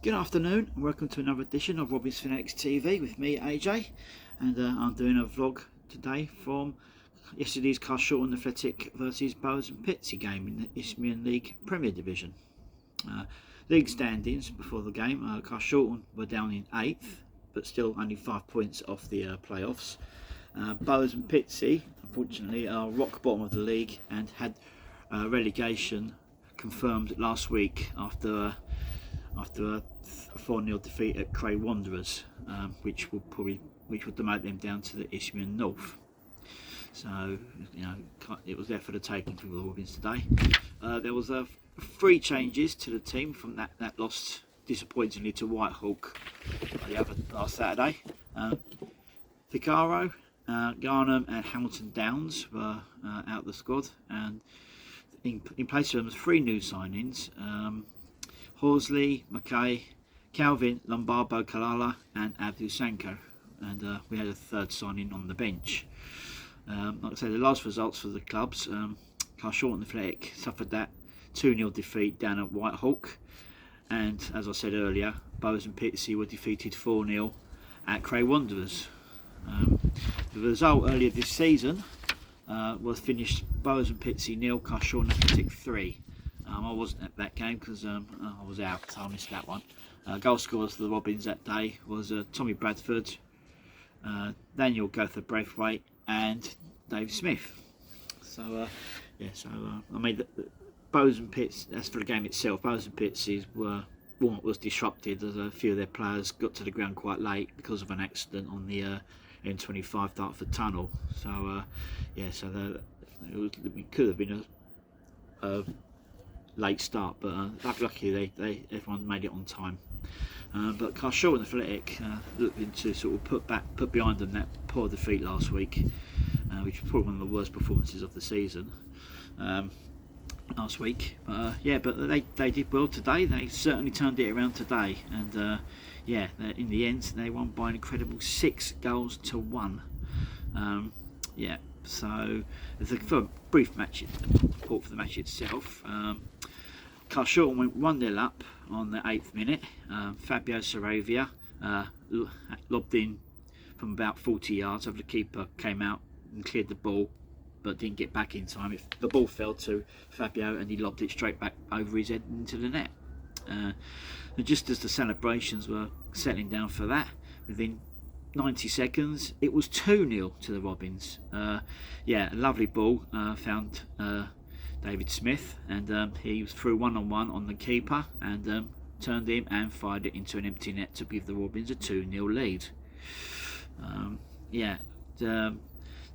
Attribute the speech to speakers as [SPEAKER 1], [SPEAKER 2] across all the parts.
[SPEAKER 1] Good afternoon and welcome to another edition of Robin's Fanatics TV with me, AJ, and I'm doing a vlog today from yesterday's Carshalton Athletic versus Bowes and Pitsea game in the Isthmian League Premier Division. League standings before the game, Carshalton were down in 8th but still only 5 points off the playoffs. Bowes and Pitsea unfortunately are rock bottom of the league and had relegation confirmed last week after a 4-0 defeat at Cray Wanderers, which would demote them down to the Isthmian North. So it was there for the taking for the Robins today. There was 3 changes to the team from that loss disappointingly to Whitehawk last Saturday. Vicaro, Garnham and Hamilton Downs were out of the squad, and in place of them was 3 new signings. Horsley, Mackay, Calvin, Lombardo, Kalala and Abdul Sanko, and we had a 3rd signing on the bench. Like I said, the last results for the clubs, Carshalton Athletic suffered that 2-0 defeat down at Whitehawk, and as I said earlier, Bowes and Pitsea were defeated 4-0 at Cray Wanderers. The result earlier this season was finished Bowes and Pitsea 0, Carshalton Athletic 3. I wasn't at that game because I was out, so I missed that one. Goal scorers for the Robins that day was Tommy Bradford, Daniel Gotha Braithwaite and Dave Smith. So I made the Bowes and Pitsea. As for the game itself, Bowes and Pitsea was disrupted as a few of their players got to the ground quite late because of an accident on the M25 Dartford Tunnel. So it could have been a late start, but luckily everyone made it on time. But Carshalton Athletic looking to sort of put behind them that poor defeat last week, which was probably one of the worst performances of the season last week. But they did well today. They certainly turned it around today, and in the end they won by an incredible 6 goals to 1. So for a brief match report for the match itself. Carshalton went 1-0 up on the 8th minute. Fabio Saravia lobbed in from about 40 yards over the keeper, came out and cleared the ball but didn't get back in time. The ball fell to Fabio and he lobbed it straight back over his head into the net. And just as the celebrations were settling down for that, within 90 seconds it was 2-0 to the Robins. A lovely ball found David Smith, and he was through 1-on-1 on the keeper and turned him and fired it into an empty net to give the Robins a 2-0 lead. Then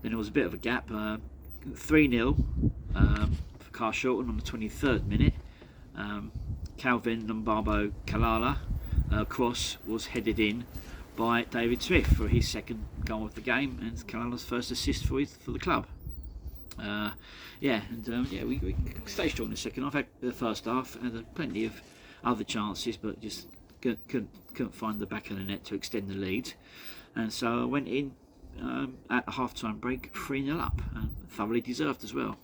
[SPEAKER 1] there was a bit of a gap. 3-0 for Carshalton on the 23rd minute. Calvin Lombardo Kalala cross was headed in by David Smith for his 2nd goal of the game and Kalala's 1st assist for the club. We stayed strong in the second half. Had the first half and plenty of other chances, but just couldn't find the back of the net to extend the lead. And so I went in at a half-time break 3-0 up, thoroughly deserved as well.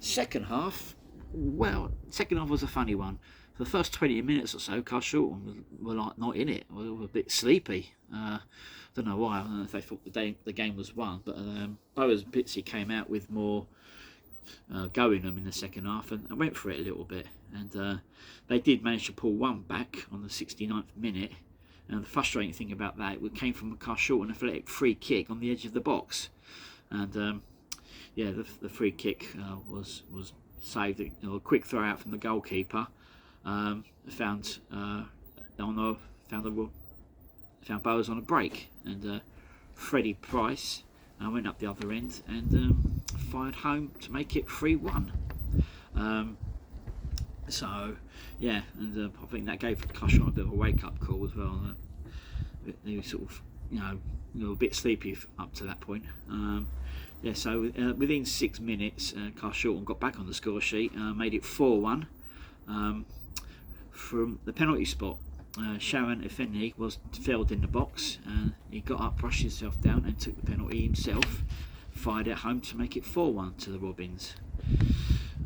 [SPEAKER 1] Second half was a funny one. For the first 20 minutes or so, Carshalton were like not in it. We were a bit sleepy. Don't know why. I don't know if they thought the game was won, but Bowes and Pitsea came out with more go in them in the second half and went for it a little bit. And they did manage to pull one back on the 69th minute. And the frustrating thing about that, it came from a Carshalton Athletic free kick on the edge of the box. And the free kick was saved. A quick throw out from the goalkeeper. Found Bowes on a break, and Freddie Price went up the other end and fired home to make it 3-1. I think that gave Carshalton a bit of a wake-up call as well. They were sort of, a bit sleepy up to that point. Within 6 minutes, Carshalton got back on the score sheet, made it 4-1 from the penalty spot. Sharon Effendi was felled in the box, and he got up, brushed himself down and took the penalty himself, fired it home to make it 4-1 to the Robins.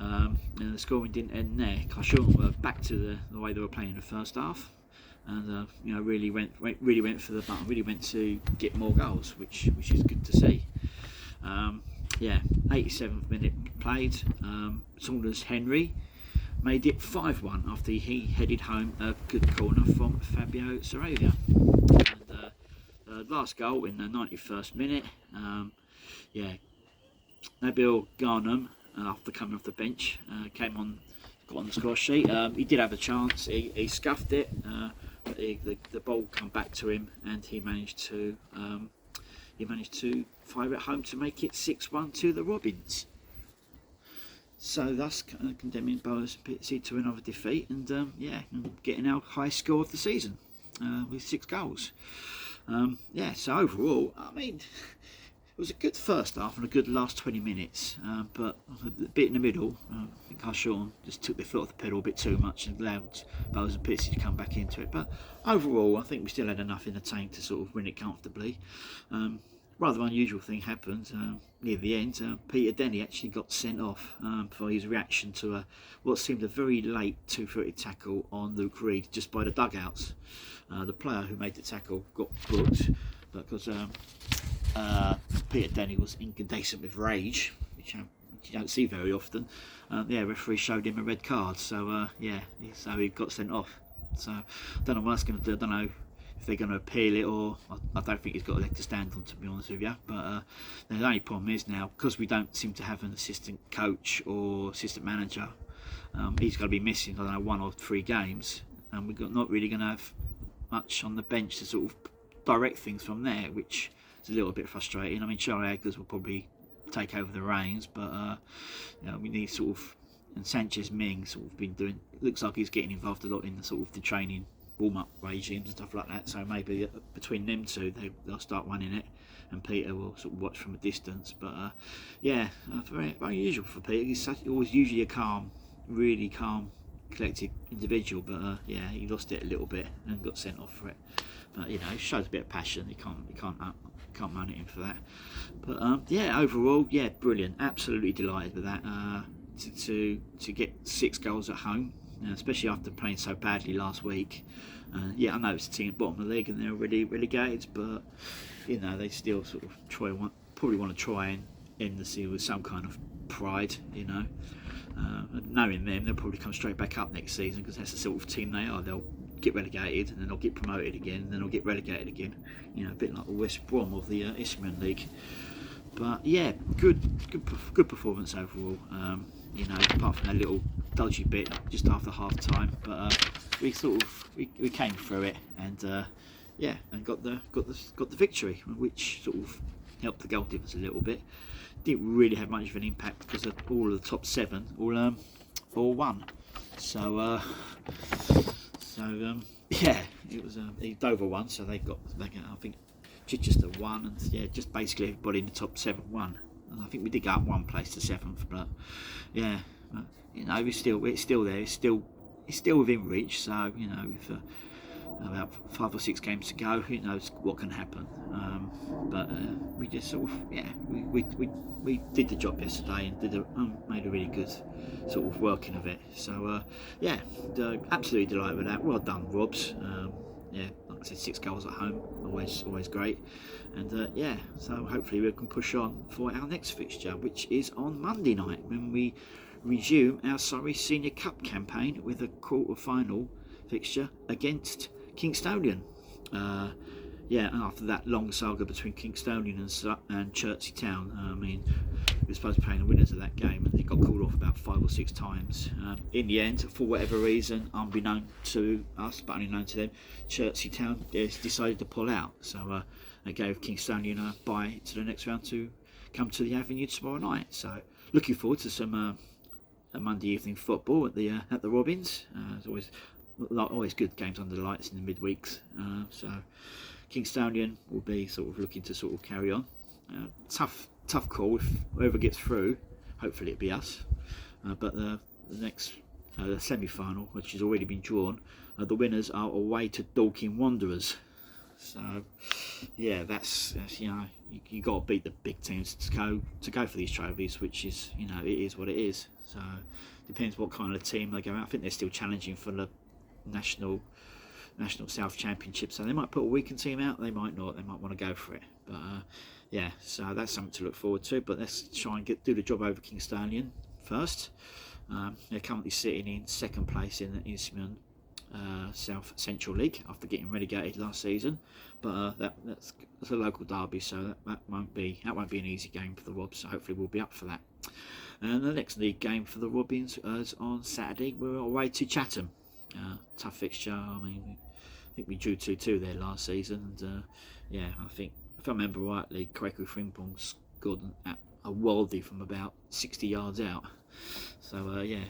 [SPEAKER 1] And the scoring didn't end there. Carshalton were back to the way they were playing in the first half, and you know, really went for the button, really went to get more goals, which is good to see. Yeah, 87th minute played. Saunders Henry made it 5-1 after he headed home a good corner from Fabio Saravia. And the last goal in the 91st minute. Yeah, Nabil Garnham, after coming off the bench, got on the score sheet. He did have a chance. He scuffed it, but the ball come back to him, and he managed to fire it home to make it 6-1 to the Robins. So thus condemning Bowers and Pitsea to another defeat, and yeah, getting our highest score of the season with 6 goals. Yeah, so overall, I mean, it was a good first half and a good last 20 minutes, but a bit in the middle, I think Carshalton just took their foot off the pedal a bit too much and allowed Bowers and Pitsea to come back into it. But overall, I think we still had enough in the tank to sort of win it comfortably. Rather unusual thing happened near the end. Peter Denny actually got sent off for his reaction to what seemed a very late 2-footed tackle on Luke Reed just by the dugouts. The player who made the tackle got booked because Peter Denny was incandescent with rage, which you don't see very often. Yeah, referee showed him a red card, so yeah, so he got sent off. So I don't know what that's going to do. I don't know if they're going to appeal it, or I don't think he's got a leg to stand on, to be honest with you. But the only problem is now, because we don't seem to have an assistant coach or assistant manager, he's going to be missing, I don't know, 1 or 3 games, and we're not really going to have much on the bench to sort of direct things from there, which is a little bit frustrating. I mean, Charlie Eggers will probably take over the reins, but you know, we need sort of, and Sanchez Ming sort of been doing, looks like he's getting involved a lot in the sort of the training warm-up regimes and stuff like that, so maybe between them two they'll start running it, and Peter will sort of watch from a distance. But yeah, very unusual for Peter. He's always usually a really calm, collected individual, but yeah, he lost it a little bit and got sent off for it. But you know, he shows a bit of passion. You can't moan at him for that. But yeah, overall, yeah, brilliant. Absolutely delighted with that. To get 6 goals at home, especially after playing so badly last week. Yeah, I know it's a team at the bottom of the league and they're already relegated, but you know, they still sort of probably want to try and end the season with some kind of pride, you know. Knowing them, they'll probably come straight back up next season, because that's the sort of team they are. They'll get relegated and then they'll get promoted again, and then they'll get relegated again. You know, a bit like the West Brom of the Isthmian League. But yeah, good performance overall. You know, apart from that little dodgy bit just after half time, but we came through it, and yeah, and got the victory, which sort of helped the goal difference a little bit. Didn't really have much of an impact because all of the top 7 all won. So yeah, it was Dover won, so they got I think Chichester won, and yeah, just basically everybody in the top 7 won. And I think we did go up 1 place to 7th, but yeah, you know, it's still there. It's still within reach. So you know, with about 5 or 6 games to go, who knows what can happen. But we just sort of, yeah, we did the job yesterday and made a really good sort of working of it. So yeah, absolutely delighted with that. Well done, Robs. Yeah, like I said, 6 goals at home, always great. And yeah, so hopefully we can push on for our next fixture, which is on Monday night, when we resume our Surrey Senior Cup campaign with a quarter-final fixture against Kingstonian. Yeah, and after that long saga between Kingstonian and Chertsey Town, I mean, we were supposed to be playing the winners of that game, and they got called off about 5 or 6 times. In the end, for whatever reason, unbeknown to us, but only known to them, Chertsey Town decided to pull out. So they gave Kingstonian a bye to the next round to come to the Avenue tomorrow night. So looking forward to some Monday evening football at the Robins. It's always good games under the lights in the midweeks. So Kingstonian will be sort of looking to sort of carry on. Tough call. If whoever gets through, hopefully it'll be us. But the next semi-final, which has already been drawn, the winners are away to Dorking Wanderers. So yeah, that's you know, you got to beat the big teams to go for these trophies, which is, you know, it is what it is. So depends what kind of team they go out. I think they're still challenging for the national South Championship, so they might put a weakened team out, they might not, they might want to go for it. But yeah, so that's something to look forward to. But let's try and do the job over Kingstonian first. They're currently sitting in second place in the Isthmian South Central League after getting relegated last season. But that's a local derby, so that won't be an easy game for the Robs. So hopefully we'll be up for that. And the next league game for the Robins is on Saturday. We're away to Chatham. Tough fixture. I mean, I think we drew 2-2 there last season, and yeah, I think if I remember rightly, Kwaku Frimpong scored a worldie from about 60 yards out. So yeah,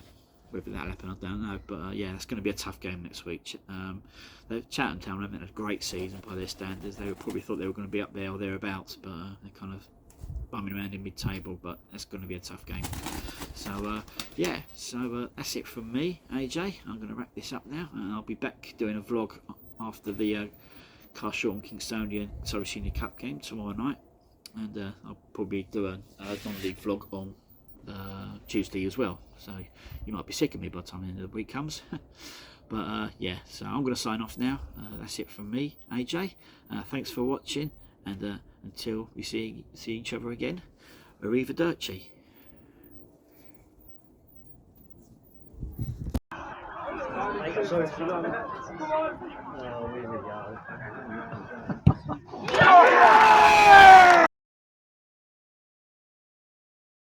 [SPEAKER 1] whether that'll happen, I don't know. But yeah, it's going to be a tough game next week. Chatham Town haven't had a great season by their standards. They probably thought they were going to be up there or thereabouts, but they're kind of bumming around in mid-table. But that's going to be a tough game. So yeah, so that's it from me, AJ. I'm going to wrap this up now, and I'll be back doing a vlog after the Carshalton Kingstonian Senior Cup game tomorrow night, and I'll probably do a non-league vlog on Tuesday as well. So you might be sick of me by the time the end of the week comes. But yeah, so I'm going to sign off now. That's it from me, AJ. Thanks for watching, and until we see each other again, arrivederci.
[SPEAKER 2] Oh, here we go.